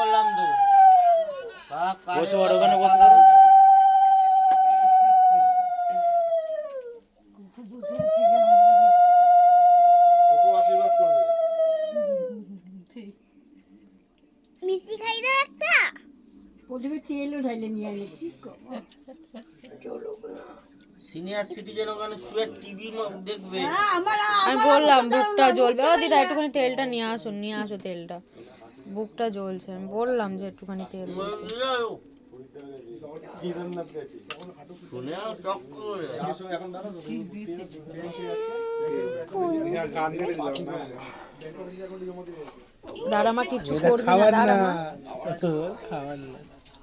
করলাম তো বসে ওখানে বসে করো। আশীর্বাদ করবে মিষ্টি খাই দাও একটা প্রথমে তেল উঠাইলে নিয়ে আনি সিনিয়র সিটিজেন ওখানে শুয়ে টিভি দেখবে। আমি বললাম বুকটা জ্বলবে। ও দিদা একটুখানি তেলটা নিয়ে আসো তেলটা, বুকটা জ্বলছে। আমি বললাম যে একটুখানি তেল শুনে টক করে দাঁড়া মা কিছু করবি না, দাঁড়া মা। খাবার না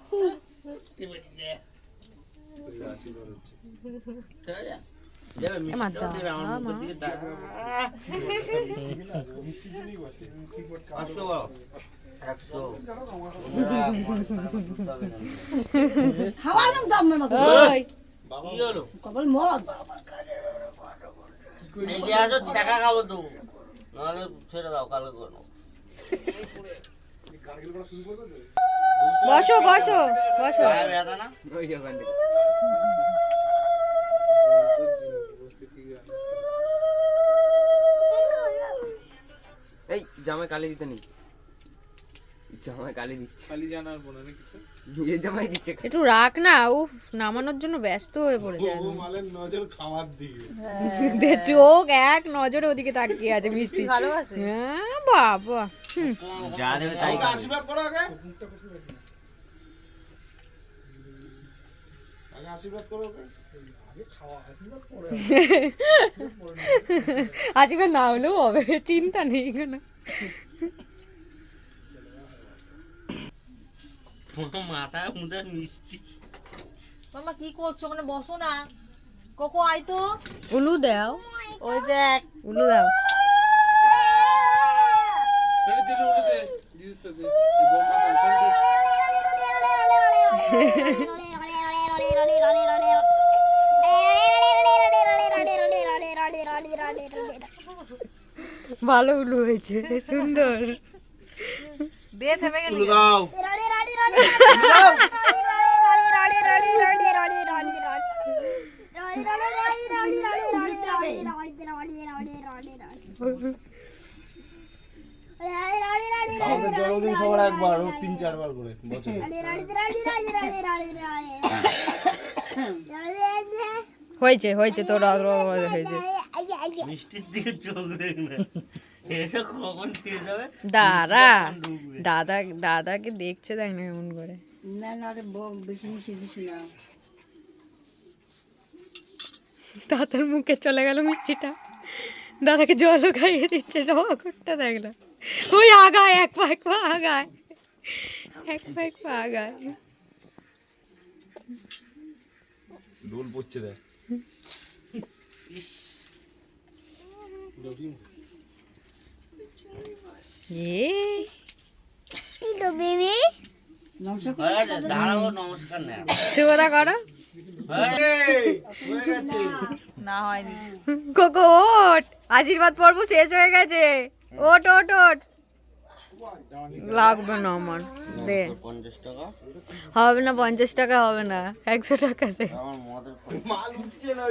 খাওয়ানো দমের মতো ওই কবল মদ ছেঁকা খাবো তো, নাহলে ছেড়ে দাও কালকে করো। বসো বসো বসো। ব্যথা না এই জামাই কালি দিতে নেই, জামাই কালি দিচ্ছে, কালি জানার বলে না কিছু এই জামাই দিচ্ছে। একটু রাখ না, উফ নামানোর জন্য ব্যস্ত হয়ে পড়েছে। মালের নজর খাওয়ার দিকে, চোখ এক নজরে ওদিকে তাকিয়ে আছে। মিষ্টি ভালোবাসে। হ্যাঁ বাবা, যা দেবে তাই আশীর্বাদ করো আগে আশীর্বাদ করো আজীবন না হলেও হবে, চিন্তা নেই কোনো। মাথা মুদা মিষ্টি। মামা কি করছো ওখানে? বসো না। কোকো আয় তো। উলু দাও, ওই দেখ উলু দাও। ভালো উলু হয়েছে, সুন্দর। দে থেমে গেলি। দাও আমাদের জন্মদিন সবার একবার, ও 3-4 বার করে বছরে। হয়েছে হয়েছে, তোর হয়েছে। মিষ্টির দিকে চোখ দেখ না, এসব কখন খেয়ে যাবে। দাদাকে দেখছে, তাই না এমন করে। না না রে বেশি মিশিয়ে দিস না। দাদার মুখে চলে গেল মিষ্টিটা, দাদাকে জলও খাইয়ে দিচ্ছে। রকটা দেখলাম, ওই আগায় এক পা আগায়, এক পা আগায়। ডোল পড়ছে দেখ। দাঁড়াবো, নমস্কার না শুভদা করো। না হয়নি। কোকো ওঠ, আশীর্বাদ পর্ব শেষ হয়ে গেছে। ওঠ ওঠ ওঠ। লাগবে না আমার, দে। 50 টাকা হবে না, 50 টাকা হবে না, 100 টাকা দে। আমার মদের মাল উঠছে না।